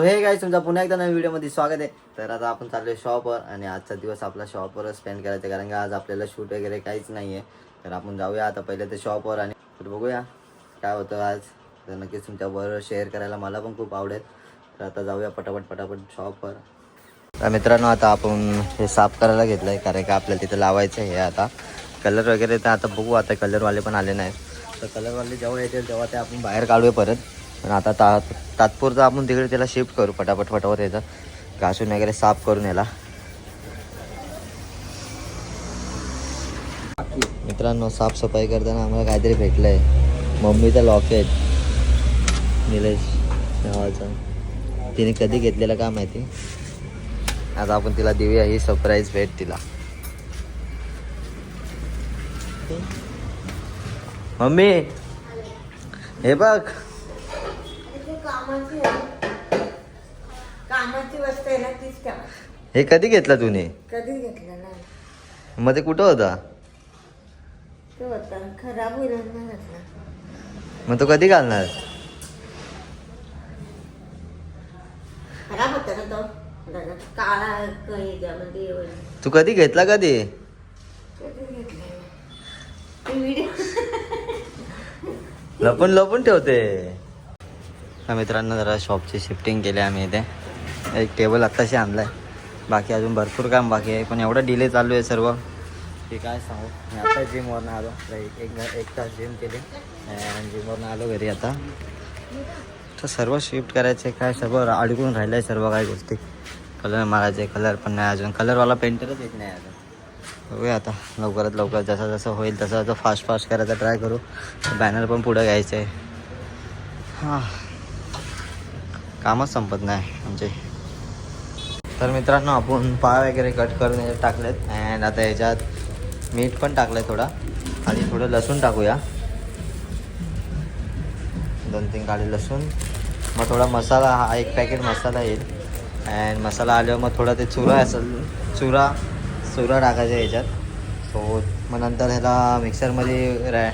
Hey guys, तुमचा पुन्हा एकदा नवीन व्हिडिओमध्ये स्वागत आहे. तर आता आपण चाललोय शॉपवर आणि आजचा दिवस आपला शॉपवर स्पेंड करायचा, कारण की आज आपल्याला शूट वगैरे काहीच नाही आहे. तर आपण जाऊया आता पहिले ते शॉपवर आणि बघूया काय होतं आज. तर नक्कीच तुमच्याबरोबर शेअर करायला मला पण खूप आवडेल. तर आता जाऊया पटापट शॉपवर. तर मित्रांनो, आता आपण हे साफ करायला घेतलं आहे, कारण की आपल्याला तिथं लावायचं आहे. आता कलर वगैरे तर आता बघू, आता कलरवाले पण आले नाहीत. तर कलरवाले जेव्हा येतील तेव्हा ते आपण बाहेर काढूया परत. पण आता तात्पुरतं आपण तिकडे त्याला शिफ्ट करू फटाफट याचं घासून वगैरे साफ करून याला. मित्रांनो, साफसफाई करताना आम्हाला काहीतरी भेटलं आहे. मम्मीचं लॉकेट, निलेश नावाचं. तिने कधी घेतलेलं का माहिती. आता आपण तिला देऊया ही सरप्राईज भेट तिला. मम्मी हे बघ, कामाची वस्तू आहे ना, तीच का. हे कधी घेतलं तुम्ही? कधी घेतलं ना, मग ते कुठं होता? तो होता खराब होईल ना घातला. मग तो कधी घालणार? खराब होता ना तो, काळा ह्याच्यामध्ये. तू कधी घेतला? कधी घेतला व्हिडिओ लपून ठेवते. हा मित्रांनो, जरा शॉपची शिफ्टिंग केली आम्ही. इथे एक टेबल आत्ताशी आणलाय, बाकी अजून भरपूर काम बाकी आहे. पण एवढा डिले चालू आहे सर्व की काय सांगू. मी आता जिमवरनं आलो, एक तास जिम केली आणि जिमवरनं आलो घरी. आता तर सर्व शिफ्ट करायचे, काय सर्व अडकून राहिलं आहे सर्व काही गोष्टी. कलर मारायचे, कलर पण नाही अजून, कलरवाला पेंटरच येत नाही अजून. बघूया आता लवकरात लवकर जसं होईल तसं फास्ट करायचा ट्राय करू. बॅनर पण पुढं घ्यायचं आहे. हां, कामच संपत नाही आमचे. तर मित्रांनो, आपण पाय वगैरे कट करून याच्यात टाकलेत. अँड आता याच्यात मीठ पण टाकलं आहे थोडा, आणि थोडं लसूण टाकूया, 2-3 काळे लसूण. मग थोडा मसाला, हा 1 पॅकेट मसाला येईल. अँड मसाला आल्यावर मग थोडा ते चुरा असेल, चुरा टाकायचा याच्यात. सो मग नंतर ह्याला मिक्सरमध्ये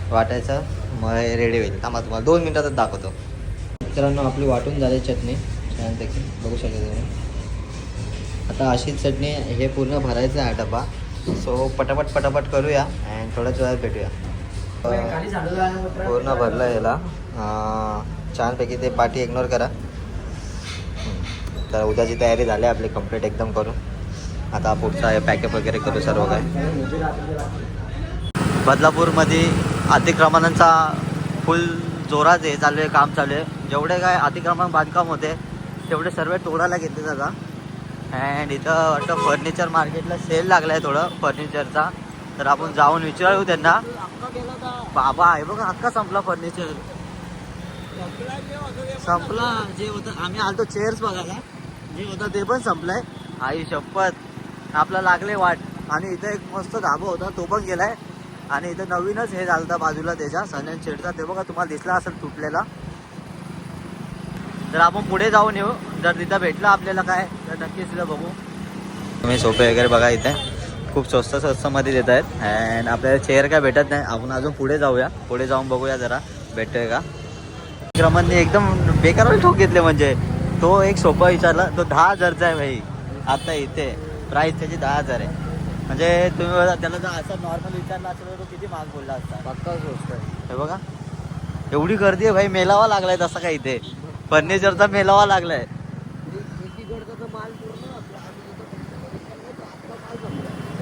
वाटायचं, मग रेडी होईल. थांबा, तुम्हाला 2 मिनटातच दाखवतो. मित्रांनो, आपली वाटून झाली चटणी छानपैकी, बघू शकता तुम्ही. आता अशीच चटणी हे पूर्ण भरायचं आहे डबा. सो पटापट करूया अँड थोड्याच वेळात भेटूया. पूर्ण भरलं याला छानपैकी. ते पाठी इग्नोर करा. तर उद्याची तयारी झाली आपली कंप्लीट एकदम करून. आता पुढचा हे पॅकअप वगैरे करू सर्व काय. बदलापूरमध्ये अतिक्रमणांचा फुल जोरात हे चालू आहे, काम चालू आहे. जेवढे काय अतिक्रमण बांधकाम होते तेवढे सर्व तोडायला घेतले जातात. अँड इथं वाटतं फर्निचर मार्केटला सेल लागला आहे थोडं फर्निचरचा. तर आपण जाऊन विचारू त्यांना. बाबा आहे बघा, अख्खा संपला फर्निचर, संपला. जे होतं आम्ही आलतो चेअर्स बघायला, जे होतं ते पण संपलंय. आई शपथ, आपला लागले वाट. आणि इथं एक मस्त धाबा होता, तो पण गेलाय. आणि इथं नवीनच हे झालं बाजूला त्याच्या सनन शेडचा, ते बघा तुम्हाला दिसला असेल तुटलेला. तर आपण पुढे जाऊन येऊ, जर तिथं भेटलं आपल्याला काय तर नक्कीच तिथं बघू. तुम्ही सोफे वगैरे बघा, इथे खूप स्वस्तमध्ये देत आहेत. अँड आपल्याला चेअर काय भेटत नाही. आपण अजून पुढे जाऊया, पुढे जाऊन बघूया जरा भेटतोय का. क्रमांनी एकदम बेकार ठोक घेतले. म्हणजे तो एक सोफा विचारला, तो 10,000चा आहे भाई. आता इथे प्राईस त्याची 10,000 आहे. म्हणजे तुम्ही त्याला जर असं नॉर्मल विचारला असेल तर तो किती महाग बोलला असता. पक्का गोष्ट आहे. हे बघा, एवढी गर्दी आहे भाई, मेलावा लागलाय तसा काय इथे. फर्निचरचा मेलावा लागलाय.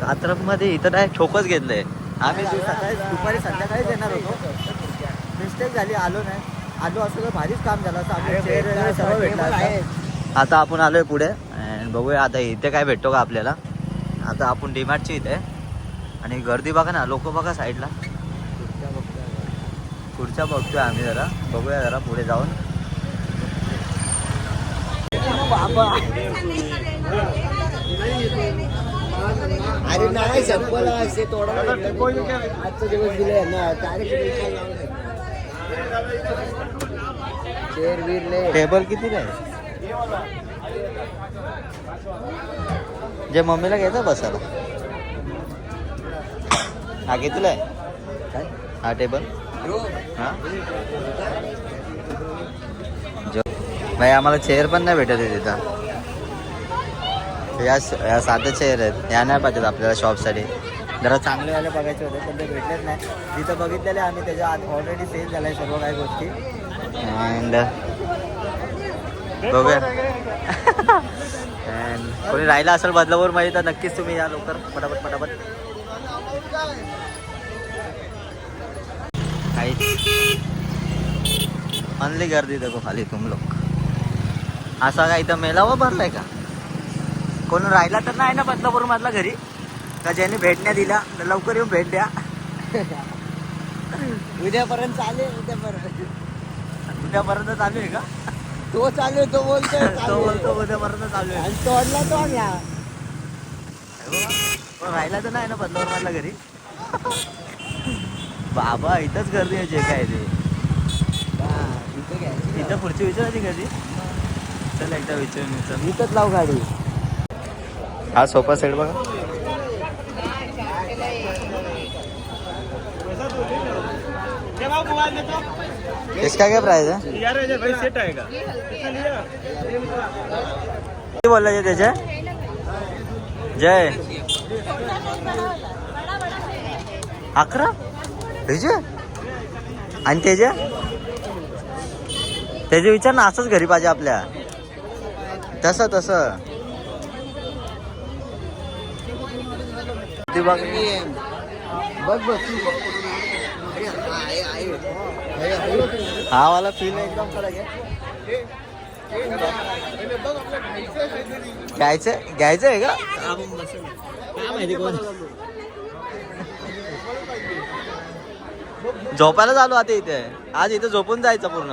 आत्रमध्ये इथं नाही, ठोकच घेतलंय. आम्ही दुपारी संध्याकाळीच येणार होतो, मिस्टेक झाली, आलो नाही. आलो असं तर भारीच काम झालं असं, सर्व भेटलं. आता आपण आलोय पुढे आणि बघूया आता इथे काय भेटतो का आपल्याला. आता आपण डीमार्टची इथे, आणि गर्दी बघा ना, लोक बघा साईडला. पुढच्या बघतोय आम्ही, जरा बघूया जरा पुढे जाऊन. अरे नाही चप्पल असे आजचा दिवस दिले ना. टेबल किती आहे? जे मम्मीला घ्यायचं बसायला. हा कितीला आहे हा टेबल? हा भाई आम्हाला चेअर पण नाही भेटत आहे तिथं. या साध्या चेअर आहेत, या नाही पाहिजेत आपल्याला शॉपसाठी. जरा चांगलेवाले बघायचे होते पण ते भेटलेच नाही. जिथं बघितलेले आम्ही त्याच्या आत ऑलरेडी सेल झाला आहे सर्व काही गोष्टी. अँड बघूया. अँड कोणी राहिला असेल बदलापूर मध्ये तर नक्कीच तुम्ही या लवकर पटापट पटापट. काही आणली गर्दी देखो खाली तुम लोग. असा का इथं मेलावा भरलाय का? कोण राहिला तर नाही ना बदलापूर मधला घरी का ज्याने भेट नाही दिला तर लवकर येऊन भेट द्या. उद्यापर्यंत चालेल. उद्यापर्यंत चालू आहे का? तो चालू तो बोलतोय तो बोलतो उद्यापर्यंत चालू आहे. आणि तोडला पण राहिला तर नाही ना बदलापूर मधला घरी. बाबा इथंच गर्दी आहे जे काय ते. इथं पुढची विचारायची कधी. चल एकदा विचारून इथंच लाव गाडी. हा सोफा सेट बघा. इसका क्या प्राइस है? सेट आहे का? किती बोलायचे त्याचे? जय 11 त्याचे आणि त्याचे विचार ना असंच घरी पाहिजे आपल्या. तसं ती बघ बघ हा वाला फील एकदम कडक आहे. घ्यायचं आहे का? काय माहिती कोण झोपायला चालू आता इथे. आज इथे झोपून जायचं पूर्ण.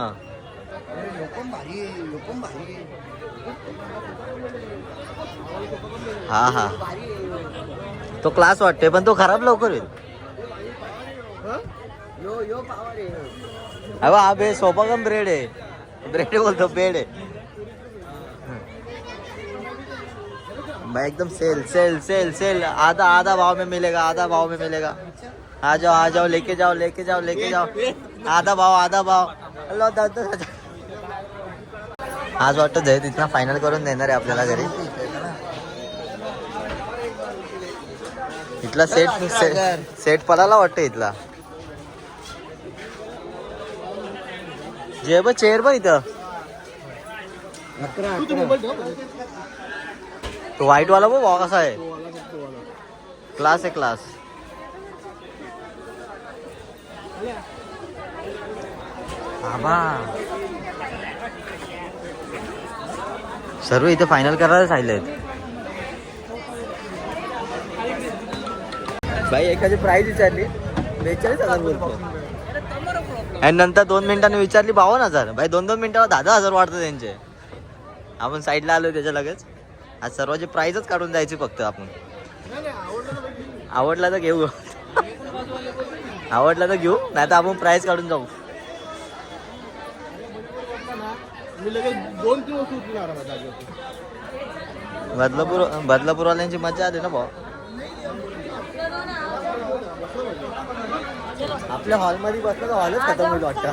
हा तो क्लास वाटते पण तो खराब लवकर होईल. अबा हा बे सोफा कम ब्रेड आहे. ब्रेड बोलतो बेड आहे भाई. एकदम सेल आधा भाव में मिलेगा. आ जाओ लेके जाओ. आधा भाव अल्लाह. आज वाटतं जय तिथनं फायनल करून देणार आहे आपल्याला घरी. इथला सेट पडायला वाटतं इथला. जे चेअर बघ इथं. तो व्हाईट वाला बघ भाव कसा आहे. क्लास आहे क्लास. सर्व इथे फायनल करायला सांगितलेत. भाई एखादी प्राइस विचारली 42,000 बोलतो आणि नंतर 2 मिनिटांनी विचारली 52,000. भाई 2 मिनिटाला 10,000 वाढतं त्यांचे. आपण साईडला आलो त्याच्या लगेच. आज सर्वांची प्राइसच काढून जायची फक्त आपण. आवडला तर घेऊ नाही तर आपण प्राइस काढून जाऊ. बदलापूरवाल्यांची मजा आली ना भाऊ. आपल्या हॉलमध्ये बसलं तर हॉलच खतम होईल वाटतं.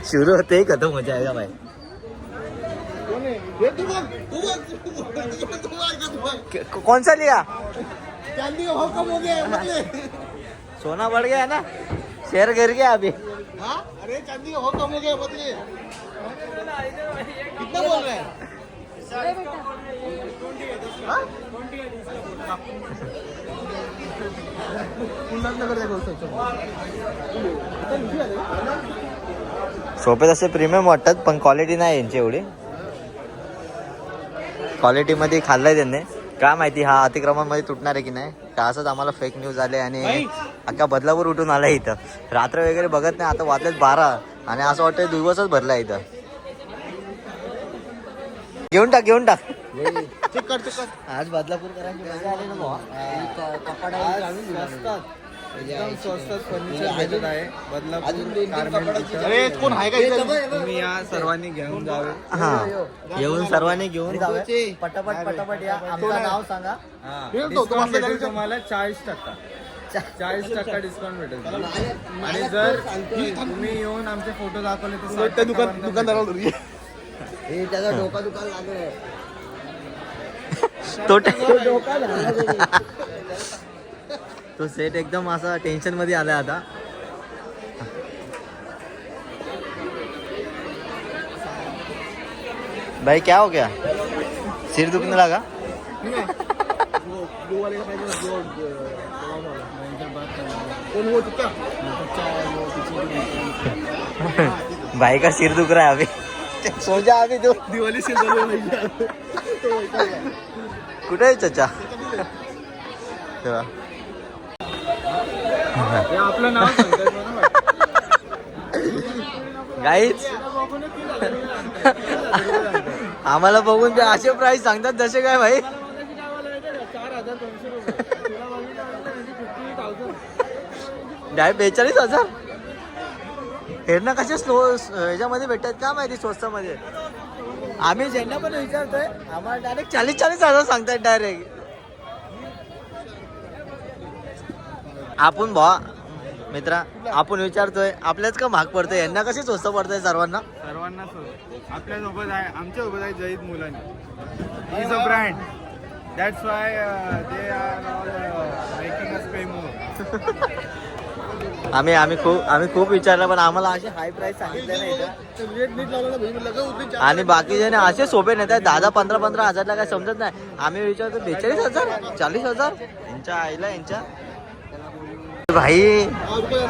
सुरू होते खतम हो जाएगा भाई. कौन सा लिया? चांदी का भाव कम हो गया. सोना बढ़ गया ना. शेयर गिर गया अभी. अरे चांदी का भाव कम हो गया बदले. कितना बोल रहे हैं? सोपे तसे प्रीमियम वाटतात पण क्वालिटी नाही यांची एवढी. क्वालिटी मध्ये खाल्लाय त्यांनी. काय माहिती हा अतिक्रमणामध्ये तुटणार आहे की नाही का. असंच आम्हाला फेक न्यूज आले आणि अख्खा बदलापूर उठून आलाय इथं. रात्र वगैरे बघत नाही. आता वाजलेत 12 आणि असं वाटतं दिवसच भरला इथं. घेऊन टाक आज बदलापूरकरांची मजा आली ना भावा. एकदम स्वस्तात फर्निचर भेटत आहे अरे कोण आहे का इथं? तुम्ही या सर्वांनी घेऊन जावे. हा येऊन सर्वांनी घेऊन जावे. पटापट या. आमचं नाव सांगा. डिस्काउंट भेटेल तुम्हाला 40%. 40% डिस्काउंट भेटेल. आणि जर तुम्ही येऊन आमचे फोटो दाखवले तर दुकानदाराला हे त्याचा डोका दुकान लागलं. तो सेट एकदम असा टेन्शन मध्ये आलाय आता. भाई क्या हो गया, सिर दुखने लगा? भाई का सिर दुख रहा है अभी. सो जा अभी तू. दिवाळी कुठे आहे चचा? तेव्हा आपलं नाव गाईच आम्हाला बघून ते असे प्राइस सांगतात जसे काय भाई. 42,000 हेरणं कशा ह्याच्यामध्ये भेटतात का माहिती, स्वस्तामध्ये. आम्ही ज्यांना पण विचारतोय आम्हाला डायरेक्ट 40,000 सांगतात डायरेक्ट. आपण भावा मित्रा आपण विचारतोय आपल्याच का महाग पडतंय, यांना कशी स्वस्त पडतंय सर्वांना. आपल्या सोबत आहे, आमच्या सोबत आहे जहीद मुलांनी. He is a brand, that's why they are making us pay more. आम्ही खूप विचारलं पण आम्हाला असे हाय प्राइस सांगितले नाही इथं. आणि बाकीचे ना असे सोपे नाही, 10-15 हजारला काय समजत नाही. आम्ही विचारतो 42,000 40,000 यांच्या आईला यांच्या. भाई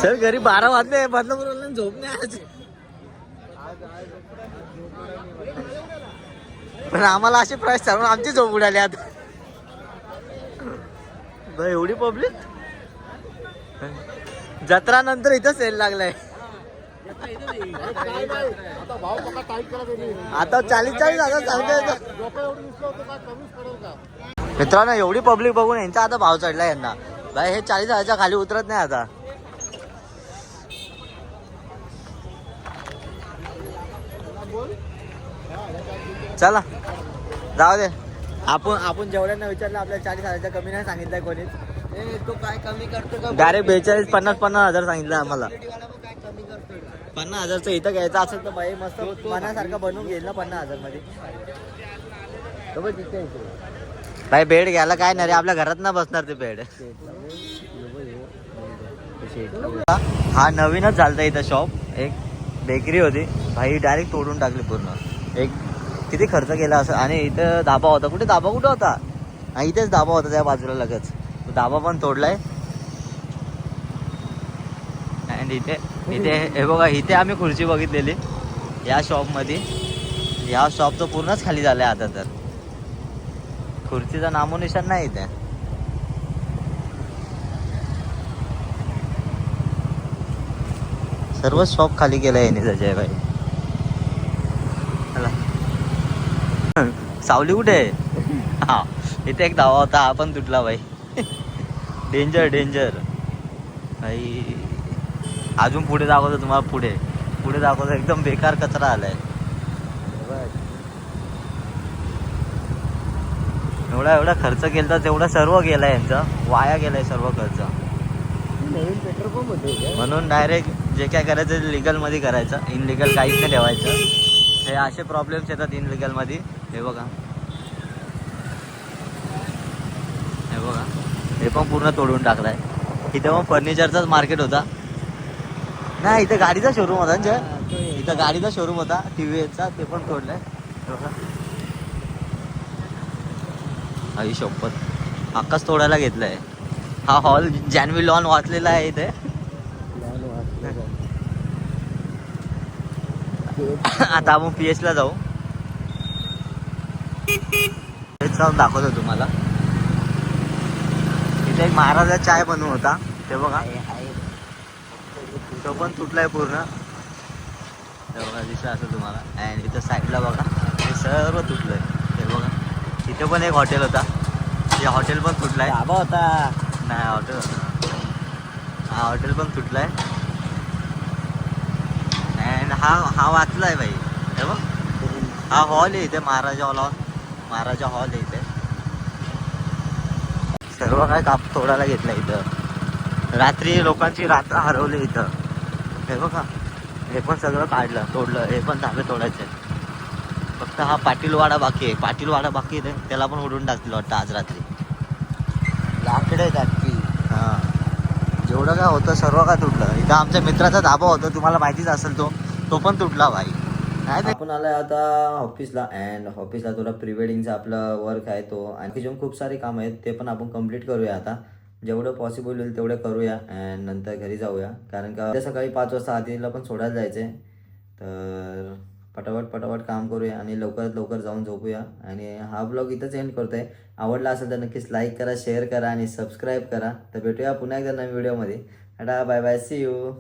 चल घरी 12 वाजले, बदलापूर झोप नाही आज. पण आम्हाला अशी प्राइस सांगून आमची झोप उडाली आता. एवढी पब्लिक जत्रा नंतर इथं सेल लागलाय. आता 40,000 सांगतोय. मित्रांनो एवढी पब्लिक बघून यांचा आता भाव चढला यांना. भाई हे 40,000च्या खाली उतरत नाही आता. चला जाऊ दे. आपण जेवढ्यांना विचारलं आपल्याला 40,000च्या कमी नाही सांगितलंय कोणीच. तो काय कमी करतो का? डायरेक्ट 42-50 सांगितलं आम्हाला. काय कमी करतो? 50,000चं इथं घ्यायचं असेल तर बाई मस्त मनासारखं बनवून घेईल ना 50,000 मध्ये. भाई बेड घ्यायला काय नाही रे, आपल्या घरात ना बसणार ते बेड. हा नवीनच झालता इथं शॉप. एक बेकरी होती भाई डायरेक्ट तोडून टाकली पूर्ण. एक किती खर्च केला असं. आणि इथं धाबा होता. कुठे होता? इथेच धाबा होता त्या बाजूला लगेच. तो धाबा पण तोडलाय. आणि इथे हे बघा इथे आम्ही खुर्ची बघितलेली या शॉपमध्ये. या शॉप तर पूर्णच खाली झालाय आता. तर खुर्चीचा नामोनिशाण नाही इथे. सर्व शॉप खाली केलाय याने त्याच्या भाई. सावली कुठे आहे? हा इथे एक धावा होता, हा पण तुटला भाई. डेंजर भाई. अजून पुढे दाखवतो तुम्हाला. पुढे दाखवतो एकदम बेकार कचरा आलाय. एवढा खर्च केला तेवढा सर्व गेलाय यांचा, वाया गेलाय सर्व खर्च. नवीन पेट्रोल पंप होते म्हणून डायरेक्ट जे काय करायचं लिगल मध्ये करायचं, इनलिगल काहीच नाही ठेवायचं. हे असे प्रॉब्लेम्स येतात इनलिगल मध्ये. हे बघा हे पण पूर्ण तोडून टाकलाय. इथे पण फर्निचरचाच मार्केट होता. नाही इथं गाडीचा शोरूम होता. इथं गाडीचा शोरूम होता TVSचा, ते पण तोडलाय. आई शपथ आकाश तोडायला घेतलाय. हा हॉल जानवी लॉन वाचलेला आहे इथे. आता आपण PS ला जाऊ. तेच जाऊन दाखवतो तुम्हाला. इथे एक महाराजा चाय बनवून होता ते बघा. तो पण तुटलाय पूर्ण. ते बघा दिसलं असं तुम्हाला. आणि इथं साईडला बघा हे सर्व तुटलंय. हे बघा इथे पण एक हॉटेल होता. हे हॉटेल पण तुटलाय. धाबा होता नाही हॉटेल होता. हा हॉटेल पण तुटलाय. आणि हा वाचलाय भाई. हे बघ हा हॉल आहे इथे महाराजा हॉल आहे इथे. सर्व काय तोडायला घेतलं इथं. रात्री लोकांची रात्र हरवली इथं. हे बघा, हे पण सगळं काढलं, तोडलं. हे पण धाबे तोडायचे. फक्त हा पाटीलवाडा बाकी आहे. पाटीलवाडा बाकी आहे, त्याला पण उडून टाकतील वाटतं आज रात्री. लाकडे टाकी. हां, जेवढं काय होतं सर्व काय तुटलं. इथं आमच्या मित्राचा धाबा होता, तुम्हाला माहितीच असेल, तो पण तुटला भाई. आपण आलाय आता ऑफिसला. अँड ऑफिसला थोडा प्री वेडिंगचा आपलं वर्क आहे तो, आणखी जेव्हा खूप सारे काम आहेत ते पण आपण कम्प्लीट करूया. आता जेवढं पॉसिबल होईल तेवढं करूया अँड नंतर घरी जाऊया. कारण का उद्या सकाळी 5 वाजता आधीला पण सोडायला जायचं आहे. तर पटापट काम करूया आणि लवकरात लवकर जाऊन झोपूया. आणि हा ब्लॉग इथंच एंड करतोय. आवडला असेल तर नक्कीच लाईक करा, शेअर करा आणि सबस्क्राईब करा. तर भेटूया पुन्हा एकदा नवीन व्हिडिओमध्ये. Tata, bye bye, see you.